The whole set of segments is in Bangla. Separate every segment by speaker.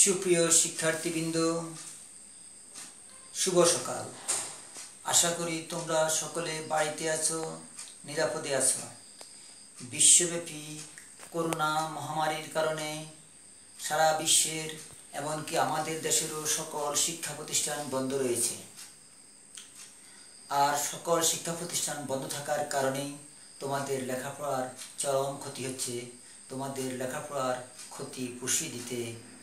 Speaker 1: সুপ্রিয় শিক্ষার্থীবৃন্দ, শুভ সকাল। আশা করি তোমরা সকলে বাড়িতে আছো, নিরাপদে আছো। বিশ্বব্যাপী করোনা মহামারীর কারণে সারা বিশ্বের এমনকি আমাদের দেশেরও সকল শিক্ষা প্রতিষ্ঠান বন্ধ রয়েছে। আর সকল শিক্ষা প্রতিষ্ঠান বন্ধ থাকার কারণেই তোমাদের লেখাপড়ার চরম ক্ষতি হচ্ছে। তোমাদের লেখাপড়ার ক্ষতি পুষিয়ে দিতে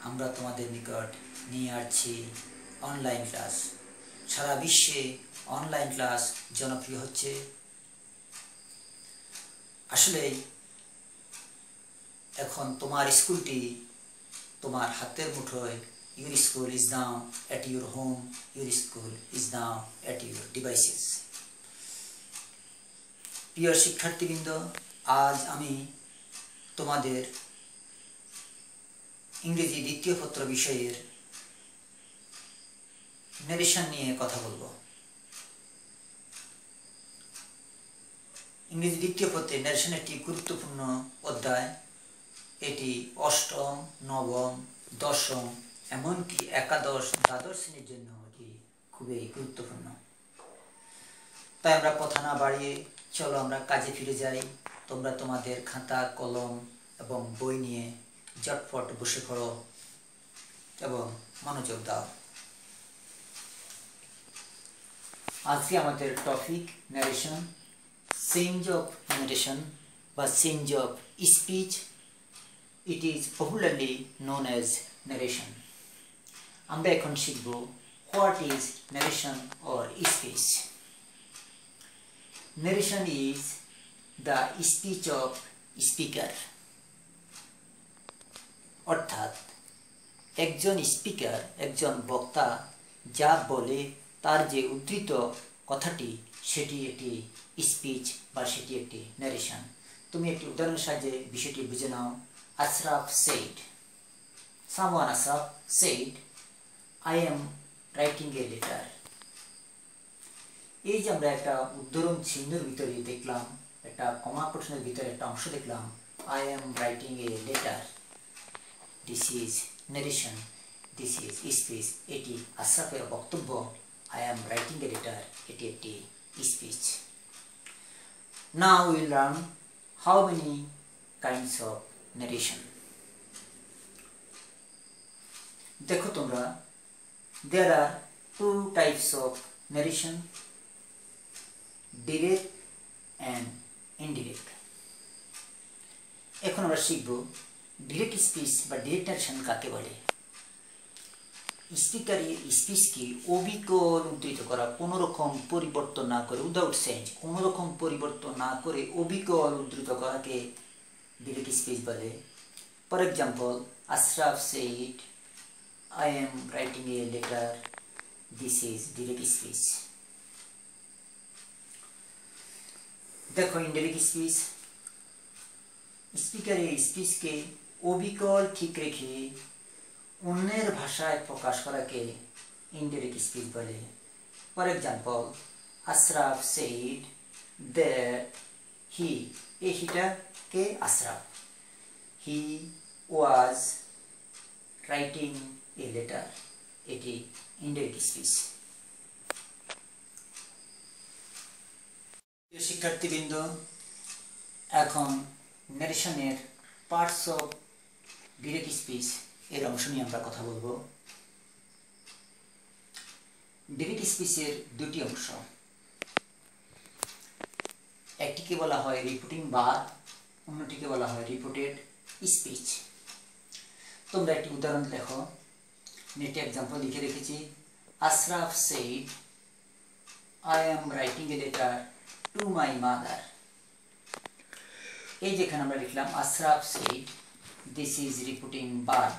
Speaker 1: আমরা তোমাদের নিকট নিয়ে আসছি অনলাইন ক্লাস। সারা বিশ্বে অনলাইন ক্লাস জনপ্রিয় হচ্ছে। আসলে এখন তোমার স্কুলটি তোমার হাতের মুঠোয়। Your school is now at your home. Your school is now at your devices. প্রিয় শিক্ষার্থীবৃন্দ, আজ আমি তোমাদের ইংরেজি দ্বিতীয় পত্র বিষয়ের ন্যারেশন নিয়ে কথা বলবো। ইংরেজি দ্বিতীয় পত্রে ন্যারেশন একটি গুরুত্বপূর্ণ অধ্যায়। এটি অষ্টম, নবম, দশম, এমনকি একাদশ, দ্বাদশ শ্রেণীর জন্য এটি খুবই গুরুত্বপূর্ণ। তাই আমরা কথা না বাড়িয়ে চলো আমরা কাজে ফিরে যাই। তোমরা তোমাদের খাতা, কলম এবং বই নিয়ে ঝটপট বসে পড়ো এবং মনোযোগ দাও। আজকে আমাদের topic narration, change of narration বা change of speech. It is popularly known as narration. আমরা এখন শিখব what is narration or speech. Narration is the speech of speaker, অর্থাৎ একজন স্পিকার, একজন বক্তা যা বলে তার যে উদ্ধৃত কথাটি সেটি একটি স্পিচ বা সেটি একটি ন্যারেশন। তুমি একটি উদাহরণের সাহায্যে বিষয়টি বুঝে নাও। Ashraf said, someone Ashraf said, I am writing a letter. এই যে আমরা একটা উদ্ধরণ চিহ্নের ভিতরে দেখলাম, একটা কমা কোটেশনের ভিতরে একটা অংশ দেখলাম, I am writing a letter. This is narration, this is speech. এটি আশরাফের বক্তব্য, I am writing a letter, এটি একটি speech. Now we will learn how many kinds of narration. দেখো তোমরা, there are two types of narration, direct and indirect. এখন আমরা শিখব ডিরেক্ট স্পিচ বা ডিরেক্ট ন্যারেশন কাকে বলে। স্পিকারের স্পিচকে অবিকল উদ্ধৃত করা, কোনো রকম পরিবর্তন না করে, উইদাউট চেঞ্জ, কোনো রকম পরিবর্তন না করে অবিকল উদ্ধৃত করাকে ডিরেক্ট স্পিচ বলে। For example, Ashraf said, I am writing a letter. This is direct speech. দেখো ইনডাইরেক্ট স্পিচ, স্পিকারের স্পিচকে অবিকল ঠিক রেখে অন্যের ভাষায় প্রকাশ করাকে ইনডাইরেক্ট স্পিচ বলে। For example, Ashraf said that he, এই হিটাকে Ashraf, he was writing a letter, এটি ইনডাইরেক্ট স্পিচ। শিক্ষার্থীবৃন্দ, এখন ন্যারেশনের পার্টস অফ ডিরেক্ট স্পিচ এর অংশ নিয়ে আমরা কথা বলবো। ডিরেক্ট স্পিচের দুটি অংশ, একটিকে বলা হয় রিপোর্টিং ভার্ব, অন্যটিকে বলা হয় রিপোর্টেড স্পিচ। তোমরা একটি উদাহরণ লেখো, নেটে এক্সাম্পল লিখে রেখেছি। Ashraf said, I am writing a letter to my mother. এই যেখানে আমরা লিখলাম Ashraf said, this is reporting verb,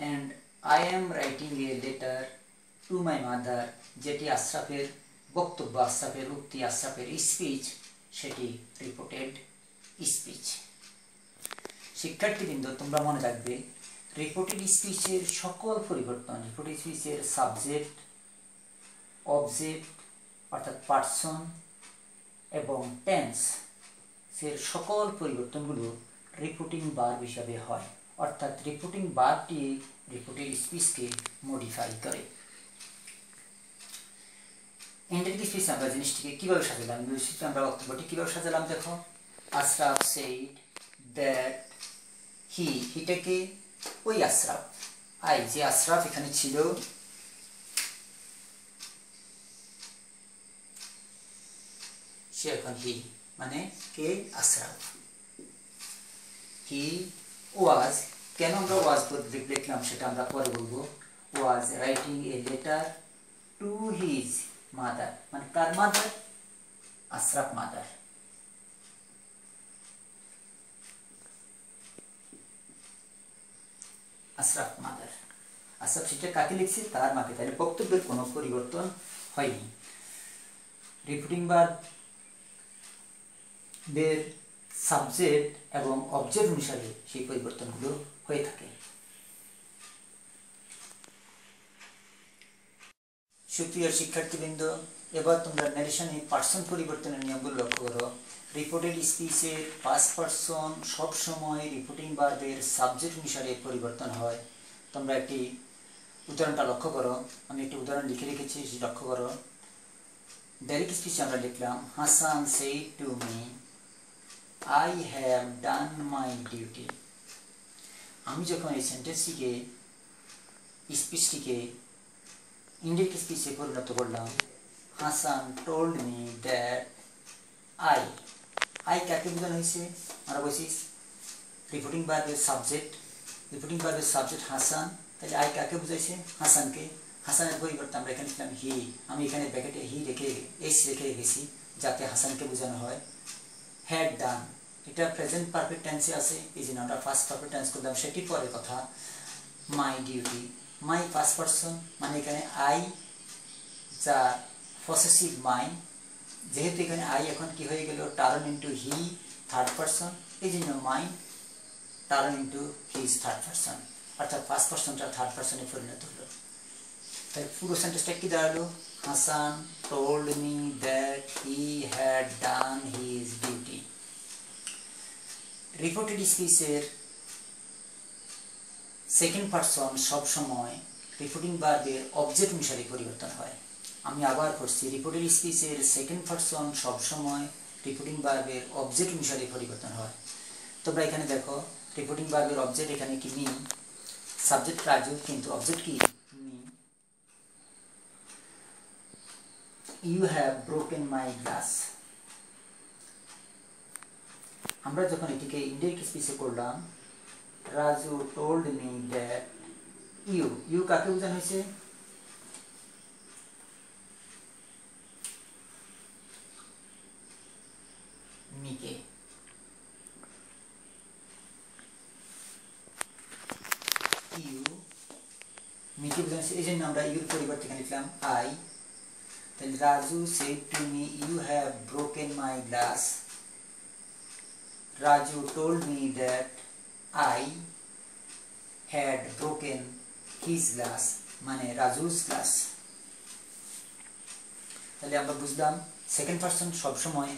Speaker 1: and I am writing a letter to my mother, যেটি আশরাফের বক্তব্য, আশরাফের উক্তি, আশরাফের স্পিচ, সেটি রিপোর্টেড স্পিচ। শিক্ষার্থীবৃন্দ, তোমরা মনে রাখবে রিপোর্টেড স্পিচের সকল পরিবর্তন, রিপোর্টেড স্পিচের সাবজেক্ট, অবজেক্ট অর্থাৎ পার্সন এবং টেন্স এর সকল পরিবর্তনগুলো রিপোর্টিং ভার্ব হিসাবে হয়। অর্থাৎ রিপোর্টিং ভার্বটি রিপোর্টেড স্পিচকে মডিফাই করে। ইনডাইরেক্ট স্পিচ আমরা জিনিসটিকে কীভাবে সাজালাম, আমরা বক্তব্যটি কীভাবে সাজালাম দেখো। আশরাফ সেইড দ্যাট হিটাকে ওই আশরাফ, যে আশরাফ এখানে ছিল সে এখন হি, মানে কে আশরাফ। হি ওয়াজ, কেন আমরা ওয়াজ লিখলাম সেটা আমরা পরে বলবো। Was writing a letter to his mother, মানে কার mother? Ashraf mother. Ashraf mother, Ashraf সেটা কাকে লিখছে? তার মাকে। তাহলে বক্তব্যের কোনো পরিবর্তন হয়নি। রিপোর্টিং ভার্বের সাবজেক্ট এবং অবজেক্ট অনুসারে সেই পরিবর্তনগুলো হয়ে থাকে। সুপ্রিয় শিক্ষার্থীবৃন্দ, এবার তোমরা ন্যারেশনে পার্সন পরিবর্তনের নিয়মগুলো লক্ষ্য করো। রিপোর্টেড স্পিচের ফার্স্ট পার্সন সবসময় রিপোর্টিং ভার্বের সাবজেক্ট অনুসারে পরিবর্তন হয়। তোমরা একটি উদাহরণটা লক্ষ্য করো, আমি একটি উদাহরণ লিখে রেখেছি, সেটা লক্ষ্য করো। ডাইরেক্ট স্পিচে আমরা লিখলাম Hasan shed to me I have done my duty. আমি যখন এই সেন্টেন্সটিকে স্পিচটিকে ইনডাইরেক্ট স্পিচে পরিণত করলাম, Hasan told me that I কাকে বোঝানো হয়েছে? আমরা বলছি রিপোর্টিং ভার্বের সাবজেক্ট, রিপোর্টিং ভার্বের সাবজেক্ট হাসান, তাহলে আই কাকে বুঝাইছে? হাসানকে। হাসানের পরিবর্তে আমরা এখানে লিখলাম হি, আমি এখানে ব্র্যাকেটে হি রেখে এস রেখে রেখেছি যাতে হাসানকে বোঝানো হয়। হ্যাড ডান, এটা প্রেজেন্ট পারফেক্ট টেন্সে আছে, এই জন্য আমরা ফার্স্ট পারফেক্ট টেন্স করলাম, সেটি পরের কথা। My duty, my first person, মানে এখানে আই যা পসেসিভ মাই, যেহেতু এখানে আই এখন কি হয়ে গেল? Turn into he third person, এই জন্য my turn into his third person, অর্থাৎ ফার্স্ট পারসনটা থার্ড পারসনে পরিণত হলো। তাই পুরো সেন্টেন্সটা কি দাঁড়ালো? Hasan told me that he had done his duty. Reported স্পিচের সেকেন্ড পারসন সবসময় রিপোর্টিং ভার্বের অবজেক্ট অনুসারে পরিবর্তন হয়। আমি আবার করছি, রিপোর্টেড স্পিচের সেকেন্ড পারসন সবসময় রিপোর্টিং ভার্বের অবজেক্ট অনুসারে পরিবর্তন হয়। তোমরা এখানে দেখো, রিপোর্টিং ভার্বের অবজেক্ট এখানে কি? মি, সাবজেক্ট রাজু, কিন্তু অবজেক্ট কি? Me. You have broken my glass. আমরা যখন এটিকে ইনডাইরেক্ট স্পিচে করলাম, Raju told me that you কাকে বোঝানো হয়েছে? মিকে। ইউ মিকে বোঝানো হয়েছে, এই জন্য আমরা ইউর পরিবর্তে এখানে লিখলাম আই। তাহলে Raju said to me you have broken my glass. Raju told me that I had broken his glass, মানে রাজুস গ্লাস। তাহলে আমরা বুঝলাম সেকেন্ড পারসন সবসময়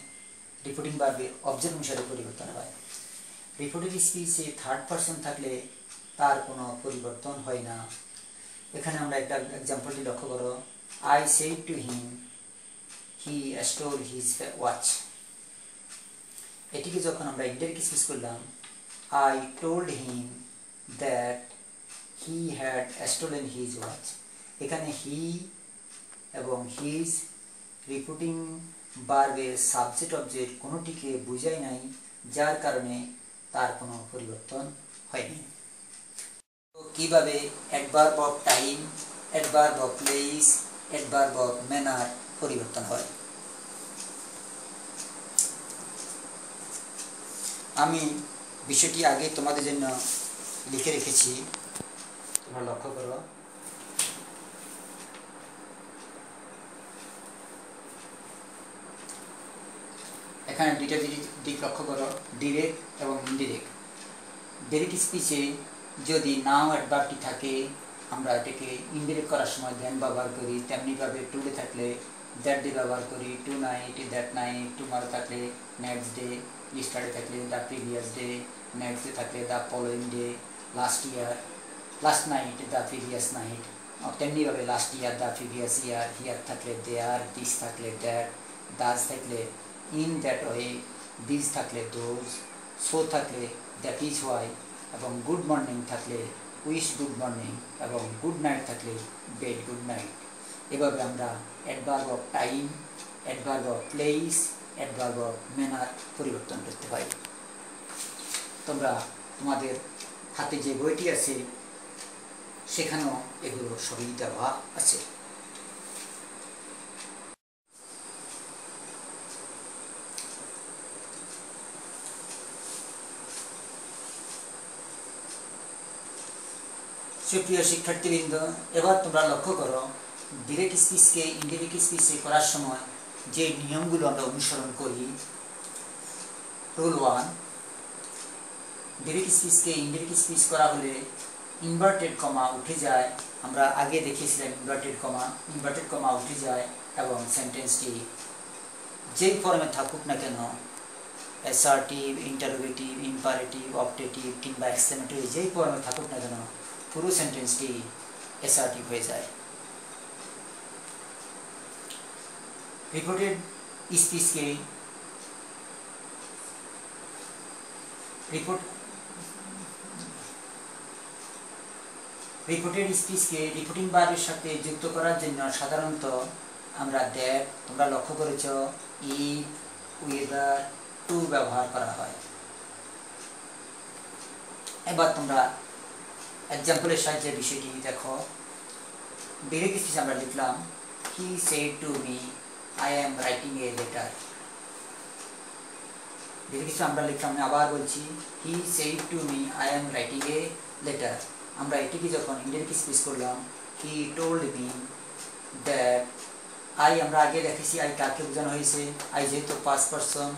Speaker 1: রিপোর্টিং ভার্বের অবজেক্ট অনুসারে পরিবর্তন হয়। রিপোর্টেড স্পিচে থার্ড পারসন থাকলে তার কোনো পরিবর্তন হয় না। এখানে আমরা একটা এক্সাম্পলটি লক্ষ্য করো। I said to him he stole his watch। এটিকে যখন আমরা ইনডাইরেক্ট স্পিচ করলাম, I told him that he had stolen his watch। এখানে he এবং his রিপোর্টিং ভার্বের সাবজেক্ট অবজেক্ট কোনোটিকে বোঝায় নাই, যার কারণে তার কোনো পরিবর্তন হয়নি। তো কিভাবে adverb of time, adverb of place, adverb of manner পরিবর্তন হয়। আমি বিষয়টি আগে তোমাদের জন্য লিখে রেখেছি, তোমরা লক্ষ্য করো। এখানে দুইটা দিক লক্ষ্য করো, ডিরেক্ট এবং ইনডিরেক্ট। ডাইরেক্ট স্পিচে যদি নাও অ্যাডভার্বটি থাকে, আমরা এটাকে ইনডিরেক্ট করার সময় দেন ব্যবহার করি, তেমনিভাবে টুডে থাকলে দ্যাট ডে ব্যবহার করি, tonight that night, tomorrow থাকলে নেক্সট ডে, ইস্টারডে থাকলে the previous day, next day থাকলে the following day, last year, last night, the previous night, তেমনিভাবে last year, the previous year, here থাকলে দেয়ার, দিস থাকলে দ্যাট, দাস থাকলে ইন দ্যাট ওয়ে, দিস থাকলে দোজ, সো থাকলে দ্যাট ইজ ওয়াই, এবং গুড মর্নিং থাকলে উইশ গুড মর্নিং, এবং গুড নাইট থাকলে বেড গুড নাইট। এভাবে আমরা adverb of time, adverb of place, adverb of manner পরিবর্তন করতে পারি। তোমরা তোমাদের হাতে যে বইটি আছে সেখানেও এগুলো সবই দেওয়া আছে। সুপ্রিয় শিক্ষার্থীবৃন্দ, এবার তোমরা লক্ষ্য করো ডিরেক্ট স্পিচকে ইনডিরেক্ট স্পিচে করার সময় যে নিয়মগুলো আমরা অনুসরণ করি। রুল 1, ডিরেক্ট স্পিচকে ইনডিরেক্ট স্পিচ করা হলে ইনভার্টেড কমা উঠে যায়। আমরা আগে দেখিয়েছিলাম ইনভার্টেড কমা উঠে যায় এবং সেন্টেন্সটি যেই ফর্মে থাকুক না কেন, অ্যাসার্টিভ, ইন্টারোগেটিভ, ইম্পারেটিভ, অপটেটিভ কিংবা এক্সক্লেমেটরি যেই ফর্মে থাকুক না কেন পুরো সেন্টেন্সটি অ্যাসার্টিভ হয়ে যায়। রিপোর্টেড স্পিচকে রিপোর্টিং ভার্বের সাথে যুক্ত করার জন্য সাধারণত আমরা দ্যাট, তোমরা লক্ষ্য করেছ, ইফ, উইদার, টু ব্যবহার করা হয়। এবার তোমরা এক্সাম্পলের সাহায্যে বিষয়টি দেখো। ডিরেক্ট স্পিচ আমরা লিখলাম হি said to me I am writing a letter. Direct speech আমরা লিখলাম, আবার বলছি হি said to me I am writing a letter. আমরা এটিকে যখন ইনডিরেক্ট স্পিচ করলাম, হি টোল্ড মি দ্যাট আই, আমরা আগে দেখেছি আই কাকে বোঝানো হয়েছে, আই যেহেতু ফার্স্ট পারসন,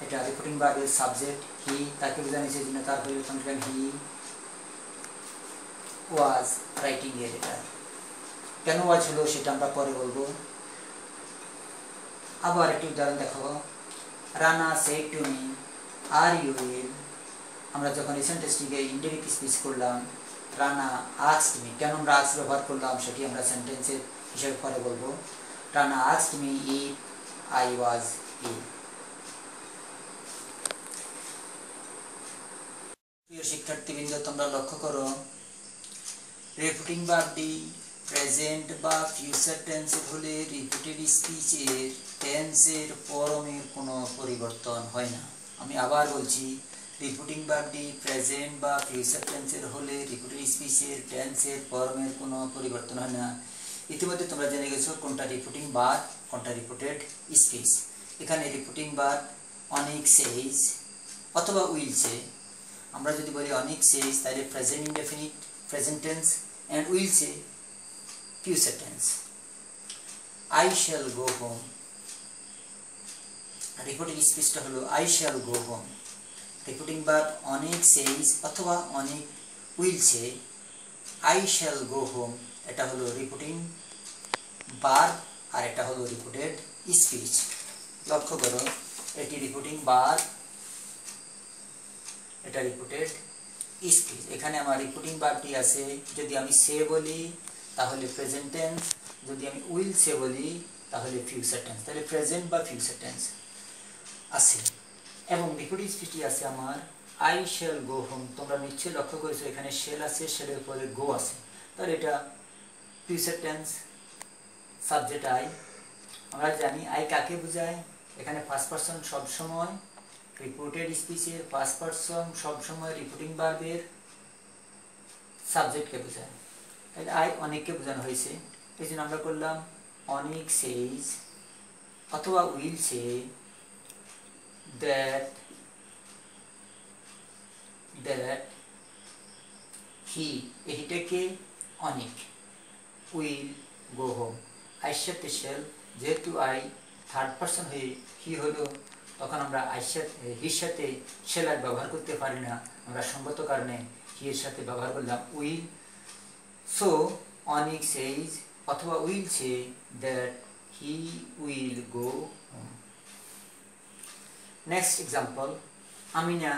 Speaker 1: এটা রিপোর্টিং ভার্বের সাবজেক্ট হি, তাকে বোঝানো হয়েছে জন্য তার পরিবর্তন করলাম হি ওয়াজ রাইটিং এ লেটার। কেন ওয়াজ হলো সেটা আমরা পরে বলবো। আবার একটি উদাহরণ দেখো, Rana said to me are you will. আমরা যখন এই সেন্টেন্সটিকে ইনডিরেক্ট স্পিচ করলাম, রানা আস্কড মি, কেন আমরা আস্ক ব্যবহার করলাম সেটি আমরা সেন্টেন্সের হিসেবে পরে বলবো। Rana asked me if I was ill. প্রিয় শিক্ষার্থীবৃন্দ, তোমরা লক্ষ্য করো রিপোর্টিং ভার্বটি প্রেজেন্ট বা ফিউচার টেন্সের হলে রিপিটেড স্পিচের টেন্সের ফর্মের কোনো পরিবর্তন হয় না। আমি আবার বলছি, রিপোর্টিং ভার্বটি প্রেজেন্ট বা ফিউচার টেন্সের হলে রিপিটেড স্পিচের টেন্সের ফর্মের কোনো পরিবর্তন হয় না। ইতিমধ্যে তোমরা জেনে গেছো কোনটা রিপোর্টিং ভার্ব, কোনটা রিপোর্টেড স্পিচ। এখানে রিপোর্টিং ভার্ব অনেক সেইজ অথবা উইল সে। আমরা যদি বলি অনেক সেইজ তাহলে present indefinite, present tense, and will say future tense. I shall go home. Reporting স্পিচটা হলো I shall go home। Reporting verb অনেক সেইজ অথবা অনেক will say. I shall go home এটা হলো রিপোর্টিং ভার্ব আর এটা হলো রিপোর্টেড স্পিচ। লক্ষ্য করো, এটি রিপোর্টিং ভার্ব, এটা রিপোর্টেড স্পিচ। এখানে আমার রিপোর্টিং ভার্বটি আছে, যদি আমি সে বলি তাহলে প্রেজেন্ট টেন্স, যদি আমি উইল সে বলি তাহলে ফিউচার টেন্স, তাহলে প্রেজেন্ট বা ফিউচার টেন্স আছে। এবং রিপোর্টিং স্পিচটি আছে আমার আই শ্যাল গো হোম। তোমরা নিশ্চয়ই লক্ষ্য করেছো এখানে শেল আছে, শেলের পরে গো আছে, তাহলে এটা ফিউচার টেন্স, সাবজেক্ট আই। আমরা জানি আই কাকে বোঝায়, এখানে ফার্স্ট পারসন সবসময় রিপোর্টেড স্পিচের ফার্স্ট পারসন সবসময় রিপোর্টিং ভার্বের সাবজেক্টকে বোঝায়। তাহলে আই অনেককে বোঝানো হয়েছে, এই জন্য আমরা করলাম অনেক সেইজ অথবা উইল সে দ্যাট হি, এটাকে অনেক, উইল গো হোম। আইর সাথে শেল, যেহেতু আই থার্ড পারসন হয়ে হি হলো, তখন আমরা হির সাথে শেল আর ব্যবহার করতে পারি না, আমরা সঙ্গত কারণে হি এর সাথে ব্যবহার করলাম উইল। সো অনেক সেইজ অথবা will say that he will go home. Next example, Amina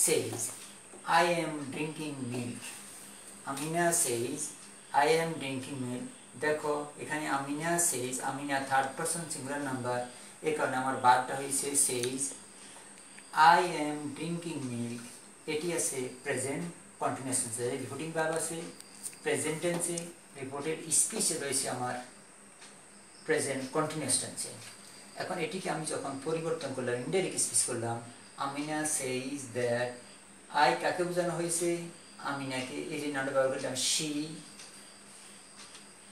Speaker 1: says I am drinking milk. Amina says I am drinking milk. দেখো এখানে Amina says, Amina third person singular number, এই কারণে আমার বারটা হয়েছে says. I am drinking milk, এটি আছে প্রেজেন্ট কন্টিনিউয়াস টেন্সে, রিপোর্টিং ভার্ব আছে প্রেজেন্ট টেন্সে, রিপোর্টেড স্পিচে রয়েছে আমার প্রেজেন্ট কন্টিনিউয়াস টেন্সে। এখন এটিকে আমি যখন পরিবর্তন করলাম, ইনডাইরেক্ট স্পিচ করলাম, আমিনা সেইজ দ্যাট, আই কাকে বোঝানো হয়েছে? আমিনাকে। এই যে নামটা ব্যবহার করলাম শি,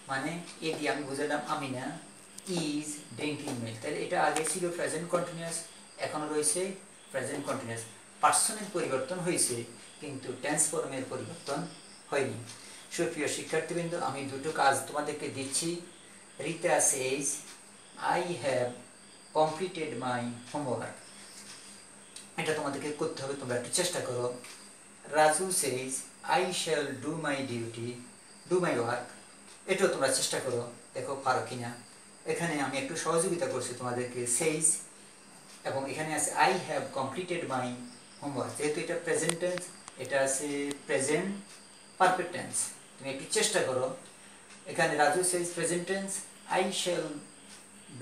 Speaker 1: মানে এটি আমি বোঝালাম আমিনা ইজ ড্রিঙ্কিং মিল্ক। তাহলে এটা আগে ছিল প্রেজেন্ট কন্টিনিউয়াস, এখনো রয়েছে প্রেজেন্ট কন্টিনিউয়াস। পার্সনের পরিবর্তন হয়েছে কিন্তু টেন্স ফর্মের পরিবর্তন হয়নি। সুপ্রিয় শিক্ষার্থীবৃন্দ, আমি দুটো কাজ তোমাদেরকে দিচ্ছি। Rita says I have completed my homework, এটা তোমাদেরকে করতে হবে, তোমরা একটু চেষ্টা করো। Raju says I shall do my duty, do my work, এটাও তোমরা চেষ্টা করো, দেখো পারো কিনা। এখানে আমি একটু সহযোগিতা করছি তোমাদেরকে, সেইজ এবং এখানে আছে I have completed my homework. যেহেতু এটা প্রেজেন্ট টেন্স, এটা আছে প্রেজেন্ট পারফেক্ট টেন্স, তুমি একটু চেষ্টা করো। এখানে Raju says present tense, I shall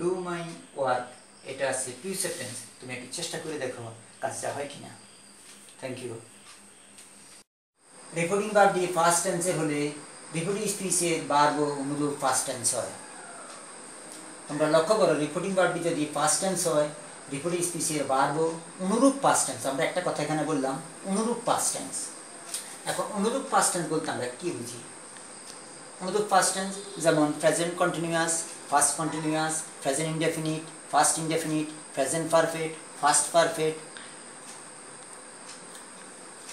Speaker 1: do my work, এটা আছে ফিউচার টেন্স, তুমি একটু চেষ্টা করে দেখো কাজটা হয় কিনা। Thank you. রিপোর্টিং ভার্বটি ফার্স্ট টেন্সে হলে রিপোর্টিং স্পিচের ভার্ব অনুরূপ ফার্স্ট টেন্স হয়। তোমরা লক্ষ্য করো, রিপোর্টিং ভার্বটি যদি ফার্স্ট টেন্স হয়, রিপোর্টিং স্পিচের ভার্ব অনুরূপ ফার্স্ট টেন্স। আমরা একটা কথা এখানে বললাম অনুরূপ ফার্স্ট টেন্স। এখন অনুরূপ ফার্স্ট টেন্স বলতে আমরা কি বুঝি? অনুরূপ ফার্স্ট টেন্স যেমন present continuous, first continuous, present indefinite, first indefinite, present perfect, first perfect,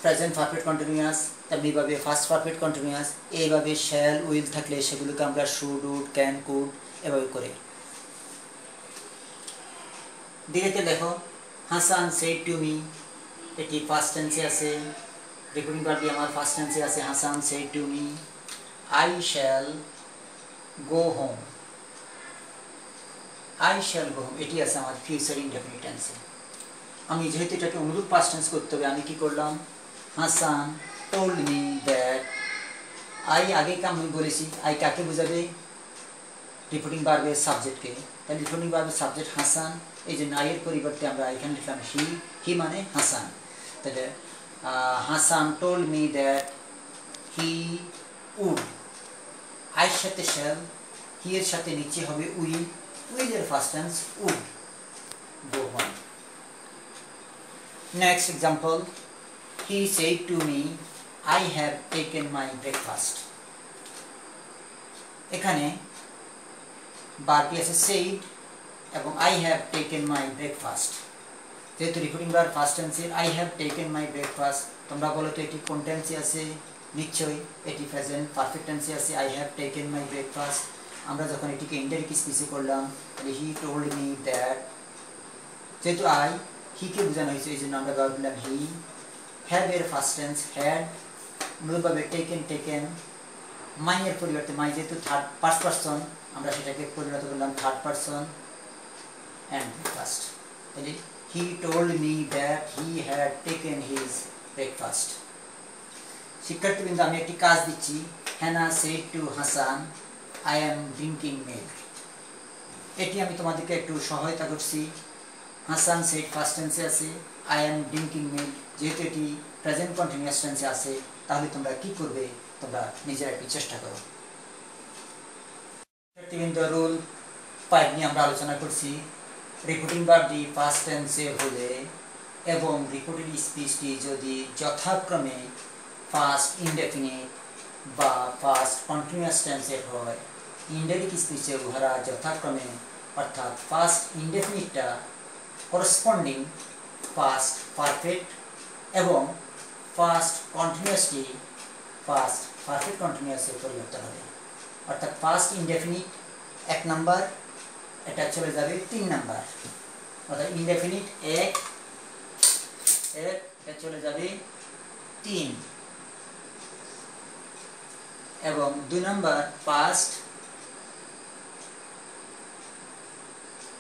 Speaker 1: present perfect continuous, তেমনিভাবে ফার্স্ট পারফেক্ট কন্টিনিউয়াস। এইভাবে শ্যাল উইল থাকলে সেগুলোকে আমরা শুড, উড, ক্যান, কুড এভাবে করে। দিকে দেখো, হাসান সেড টু মি, এটি ফার্স্ট টেন্সে আছে, রিপোর্টিং ভার্বটি আমার ফার্স্ট টেন্সে আছে, Hasan shed to me. I shall go home, I shall go home, এটি আছে আমার ফিউচার ইনডেফিনিট টেন্সে। আমি যেহেতু এটাকে অনুরূপ পাস্ট টেন্স করতে হবে, আমি কি করলাম? Hasan told me that, I আগে আমি বলেছি, আই কাকে বোঝাবে? রিপোর্টিং ভার্বের সাবজেক্টকে। তাহলে রিপোর্টিং ভার্বের সাবজেক্ট হাসান, এই জন্য আইয়ের পরিবর্তে আমরা এখানে লিখলাম হি, হি মানে হাসান। তাহলে Hasan told me that he would, আইয়ের সাথে শ্যাল, হি এর সাথে নিচে হবে উইল, উইলের first tense would, go home. Next example, he said to me, I have taken my breakfast. এখানে ভার্বটি আছে said এবং I have taken my breakfast। যেহেতু রিপোর্টিং ভার্ব ফার্স্ট টেন্সে, I have taken my breakfast, তোমরা বলো তো এটি কোন টেন্সে আছে? নিশ্চয়ই এটি প্রেজেন্ট পারফেক্ট টেন্সে আছে, I have taken my breakfast। আমরা যখন এটিকে ইনডাইরেক্ট স্পিচে করলাম, তাহলে he told me that, যেহেতু I হিকে বোঝানো হয়েছে এই জন্য আমরা ব্যবহার করলাম হি। হ্যাভ এর ফার্স্ট টেন্স হ্যাড, অনুরূপভাবে টেকেন, টেকেন। মাই এর পরিবর্তে, মাই যেহেতু থার্ড ফার্স্ট পারসন, আমরা সেটাকে পরিণত করলাম থার্ড পারসন অ্যান্ড ব্রেকফাস্ট। তাহলে he told me that he had taken his breakfast. শিক্ষার্থীবৃন্দ, আমি একটি কাজ দিচ্ছি। Hena said to Hasan, I am drinking milk, এটি আমি তোমাদেরকে একটু সহায়তা করছি। হাসান সেড ফার্স্ট টেন্সে আছে, আই এম ড্রিঙ্কিং মিল্ক যেহেতু এটি প্রেজেন্ট কন্টিনিউয়াস টেন্সে আছে, তাহলে তোমরা কি করবে? তোমরা নিজেরা একটু চেষ্টা করো। রুল 5 নিয়ে আমরা আলোচনা করছি। রিপোর্টিং ভার্বটি ফার্স্ট টেন্সে হলে এবং রিপোর্টেড স্পিচটি যদি যথাক্রমে ফার্স্ট ইনডেফিনিট বা ফার্স্ট কন্টিনিউয়াস টেন্সের হয়, ইনডাইরেক্ট স্পিচে উহারা যথাক্রমে, অর্থাৎ ফার্স্ট ইনডেফিনিটটা করসপন্ডিং ফার্স্ট পারফেক্ট এবং ফার্স্ট কন্টিনিউয়াসটি ফার্স্ট পারফেক্ট কন্টিনিউয়াসে পরিবর্তন হবে। অর্থাৎ ফার্স্ট ইনডেফিনিট 1 নাম্বার, এটা চলে যাবে 3 নাম্বার, অর্থাৎ ইনডেফিনিট 1 এটা চলে যাবে 3, এবং 2 নাম্বার পাস্ট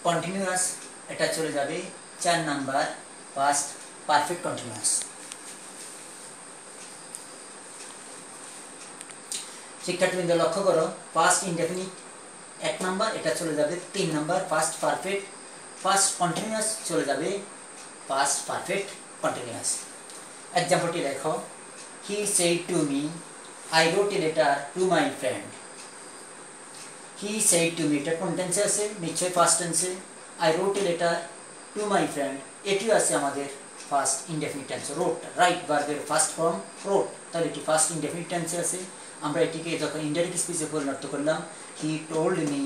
Speaker 1: কন্টিনিউয়াস, এটা চলে যাবে 4 নাম্বার পাস্ট পারফেক্ট কন্টিনিউয়াস। শিক্ষার্থীবৃন্দ লক্ষ্য করো, পাস্ট ইনডেফিনিট 1 নাম্বার, এটা চলে যাবে 3 number past perfect. Past continuous চলে যাবে পাস্ট পারফেক্ট কন্টিনিউয়াস। এক্সাম্পলটি লেখো, he said to me I wrote a letter to my friend. He said to me, এটা কোন টেন্সে আছে? নিশ্চয়ই ফার্স্ট টেন্সে। I wrote a letter to my friend, এটিও আছে আমাদের first indefinite tense. Wrote write ভার্বের ফার্স্ট ফর্ম রোট, তাহলে এটি ফার্স্ট ইনডেফিনিট টেন্সে আছে। আমরা এটিকে যখন ইনডাইরেক্ট স্পিচে পরিণত করলাম, হি টোল্ড মি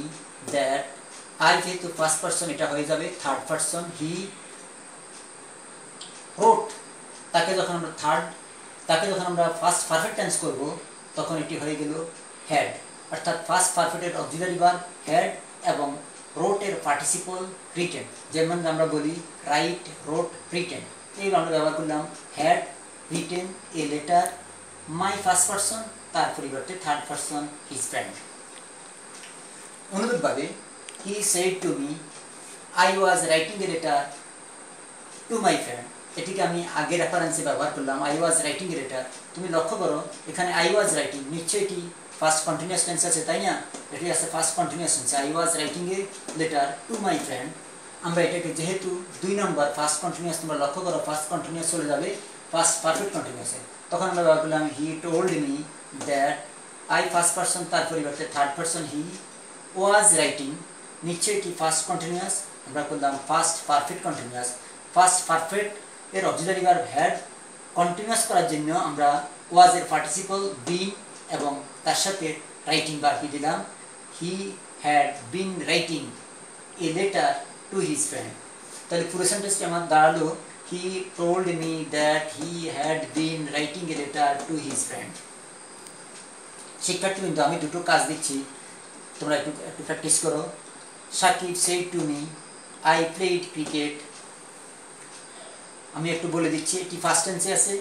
Speaker 1: দ্যাট, আই যেহেতু ফার্স্ট পারসন এটা হয়ে যাবে থার্ড পারসন। হি রোট, তাকে যখন আমরা ফার্স্ট পারফেক্ট টেন্স করব তখন এটি হয়ে গেল হ্যাড, অর্থাৎ ফার্স্ট পারফেক্টের অক্সিলারি ভার্ব হ্যাড এবং রোটের পার্টিসিপল রিটেন। যেমন আমরা বলি রাইট, রোট, রিটেন, এইগুলো আমরা ব্যবহার করলাম। Had written a letter, my first person, তার পরিবর্তে থার্ড পারসন হিজ ফ্রেন্ড। অনুরূপভাবে হি said to me I was writing a letter to my friend, এটিকে আমি আগে রেফারেন্সে ব্যবহার করলাম, I was writing a letter. তুমি লক্ষ্য করো এখানে আই ওয়াজ রাইটিং, নিশ্চয়ই এটি ফার্স্ট কন্টিনিউয়াস টেন্স আছে, তাই না? এটি আছে first continuous tense, I was writing a letter to my friend. আমরা এটাকে যেহেতু 2 নম্বর ফার্স্ট কন্টিনিউয়াস, তোমরা লক্ষ্য করো ফার্স্ট কন্টিনিউয়াস চলে যাবে ফার্স্ট পারফেক্ট কন্টিনিউয়াসে, তখন আমরা ব্যবহার করলাম হি told me that, I first person, তার পরিবর্তে third person he was writing, নিশ্চয়ই এটি ফার্স্ট কন্টিনিউয়াস, আমরা করলাম first perfect continuous. First perfect এর অক্সিলারি ভার্ব হ্যাড কন্টিনিউয়াস করার জন্য আমরা ওয়াজ এর পার্টিসিপল বিন এবং তার সাথে রাইটিং ভার্বটি দিলাম। He had been writing a letter to his friend. তাহলে পুরো সেন্টেন্সটি আমার দাঁড়ালো, he told me that he had been writing a letter to his friend. শিক্ষার্থীবৃন্দ, আমি দুটো কাজ দিচ্ছি, তোমরা একটু প্র্যাকটিস করো। Sakib said to me I played cricket, আমি একটু বলে দিচ্ছি, এটি ফার্স্ট টেন্সে আছে।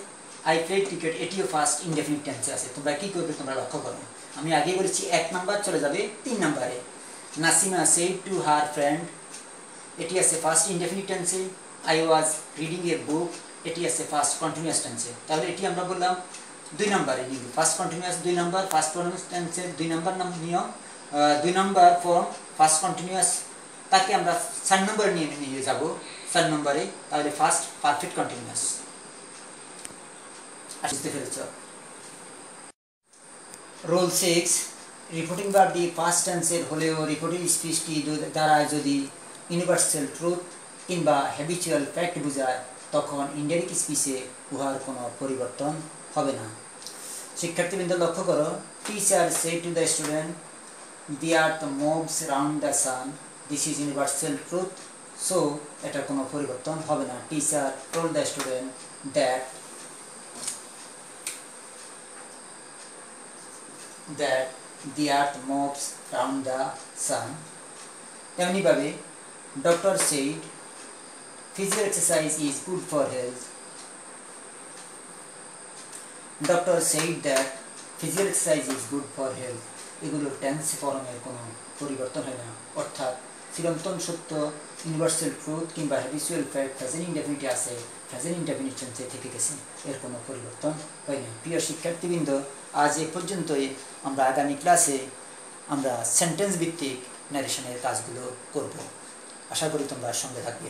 Speaker 1: আই প্লেড ক্রিকেট, এটিও ফার্স্ট ইনডেফিনিট টেন্সে আছে। তোমরা কি করবে তোমরা লক্ষ্য করো, আমি আগে বলেছি 1 নাম্বার চলে যাবে 3 নাম্বারে। Nasima said to her friend, এটি আছে ফার্স্ট ইনডেফিনিট টেন্সে। I was reading a book, এটি আছে ফার্স্ট কন্টিনিউয়াস টেন্সে। তাহলে এটি আমরা বললাম 2 নাম্বারে নিব, first continuous 2 number, first continuous টেন্সের 2 নাম্বার নিয়ম, 2 নাম্বার ফর্ম ফার্স্ট কন্টিনিউয়াস, তাকে আমরা 4 নম্বর নিয়ে যাব 4 নম্বরে, তাহলে ফার্স্ট পারফেক্ট কন্টিনিউয়াস। বুঝতে পেরেছ? রোল 6, রিপোর্টিং ভার্বটি ফার্স্ট টেন্সের হলেও রিপোর্টিং স্পিচটি দ্বারা যদি ইউনিভার্সাল ট্রুথ কিংবা হ্যাবিচুয়াল ফ্যাক্ট বোঝায় তখন ইনডাইরেক্ট স্পিচে উহার কোনো পরিবর্তন হবে না। শিক্ষার্থীবৃন্দ লক্ষ্য করো, teacher said to the student the earth moves round the sun, this is universal truth, so এটার কোনো পরিবর্তন হবে না। Teacher told the student that the earth moves round the sun. তেমনিভাবে doctor said physical exercise is good for health. Doctor said that physical exercise is good for health. এগুলোর টেন্স ফর্মের কোনো পরিবর্তন হয় না, অর্থাৎ চিরন্তন সত্য, ইউনিভার্সাল ট্রুথ কিংবা হ্যাবিচুয়াল ফ্যাক্ট প্রেজেন্ট ইনডেফিনিট আছে, প্রেজেন্ট ইনডেফিনিট টেন্সে থেকে গেছে, এর কোনো পরিবর্তন হয় না। প্রিয় শিক্ষার্থীবৃন্দ, আজ এ পর্যন্তই। আমরা আগামী ক্লাসে আমরা সেন্টেন্স ভিত্তিক ন্যারেশনের কাজগুলো করব। আশা করি তোমরা সঙ্গে থাকবে।